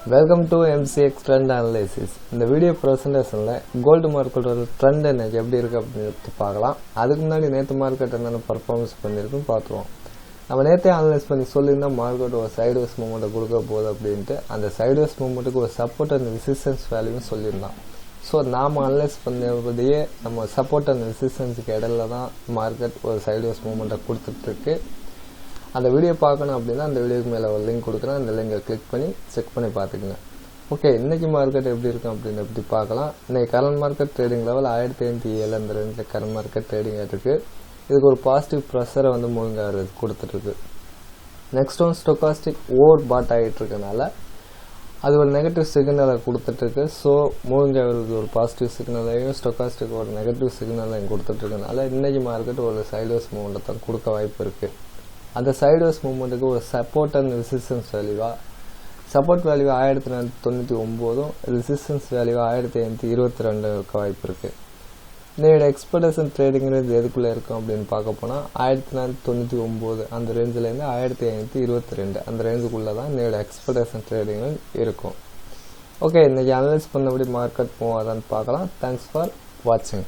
Welcome to MCX Trend Analysis. இந்த video ப்ரெசன்டேஷன்ல gold மார்க்கெட்டோட trend என்ன எப்படி இருக்கு அப்படினு பார்க்கலாம். அதுக்கு முன்னாடி நேத்து மார்க்கெட் என்னென்ன பெர்ஃபார்மன்ஸ் பண்ணிருக்குன்னு பார்த்துருவோம். நம்ம நேத்தே அனலைஸ் பண்ணி சொல்லிருந்தா மார்க்கெட் ஒரு சைடுவேஸ் மூவ்மெண்ட் கொடுக்க போகுது அப்படின்ட்டு அந்த சைடுவேஸ் மூவ்மெண்ட்டுக்கு ஒரு சப்போர்ட் அண்ட் ரெசிஸ்டன்ஸ் வேல்யூன்னு சொல்லியிருந்தோம். ஸோ நாம் அனலைஸ் பண்ணபடியே நம்ம சப்போர்ட் அண்ட் ரெசிஸ்டன்ஸுக்கு இடையில தான் மார்க்கெட் ஒரு சைடுவேஸ் மூவ்மெண்ட்டை கொடுத்துட்ருக்கு. அந்த வீடியோ பார்க்கணும் அப்படின்னா அந்த வீடியோக்கு மேலே ஒரு லிங்க் கொடுக்குறேன். அந்த லிங்கை கிளிக் பண்ணி செக் பண்ணி பார்த்துக்குங்க. ஓகே, இன்றைக்கி மார்க்கெட் எப்படி இருக்கும் அப்படின்னு எப்படி பார்க்கலாம். இன்றைக்கி கரண்ட் மார்க்கெட் ட்ரேடிங் லெவல் 1507 அந்த ரேஞ்சில் கரண்ட் மார்க்கெட் ட்ரேடிங் ஆகிருக்கு. இதுக்கு ஒரு பாசிட்டிவ் ப்ரெஷரை மூவிங் கொடுத்துட்ருக்கு. Next one stochastic overbought ஆகிட்டு இருக்கனால அது ஒரு நெகட்டிவ் சிக்னலை கொடுத்துட்ருக்கு. ஸோ மூவிங் ஆகிறது ஒரு பாசிட்டிவ் சிக்னலையும் ஸ்டொக்காஸ்டிக் ஒரு நெகட்டிவ் சிக்னலையும் கொடுத்துட்ருக்கனால இன்றைக்கி மார்க்கெட் ஒரு சைட்வேஸ் மூவ்மெண்ட்டை தான் கொடுக்க வாய்ப்பு இருக்குது. அந்த சைட்வேஸ் மூவ்மெண்ட்டுக்கு ஒரு சப்போர்ட் அண்ட் ரெசிஸ்டன்ஸ் வேல்யூவா சப்போர்ட் வேல்யூ 1499, ரெசிஸ்டன்ஸ் வேல்யூ 1522 இருக்க வாய்ப்பு இருக்குது. இதோட எக்ஸ்பெக்டேஷன் ட்ரேடிங் ரேஞ்ச் எதுக்குள்ளே இருக்கும் அப்படின்னு பார்க்க போனால் 1499 அந்த ரேஞ்சிலேருந்து 1522 அந்த ரேஞ்சுக்குள்ளே தான் இதோட எக்ஸ்பெக்டேஷன் ட்ரேடிங் இருக்கும். ஓகே, இன்றைக்கி அனலைஸ் பண்ணபடி மார்க்கெட் மூவ் ஆகுதான்னு பார்க்கலாம். தேங்க்ஸ் ஃபார் வாட்சிங்.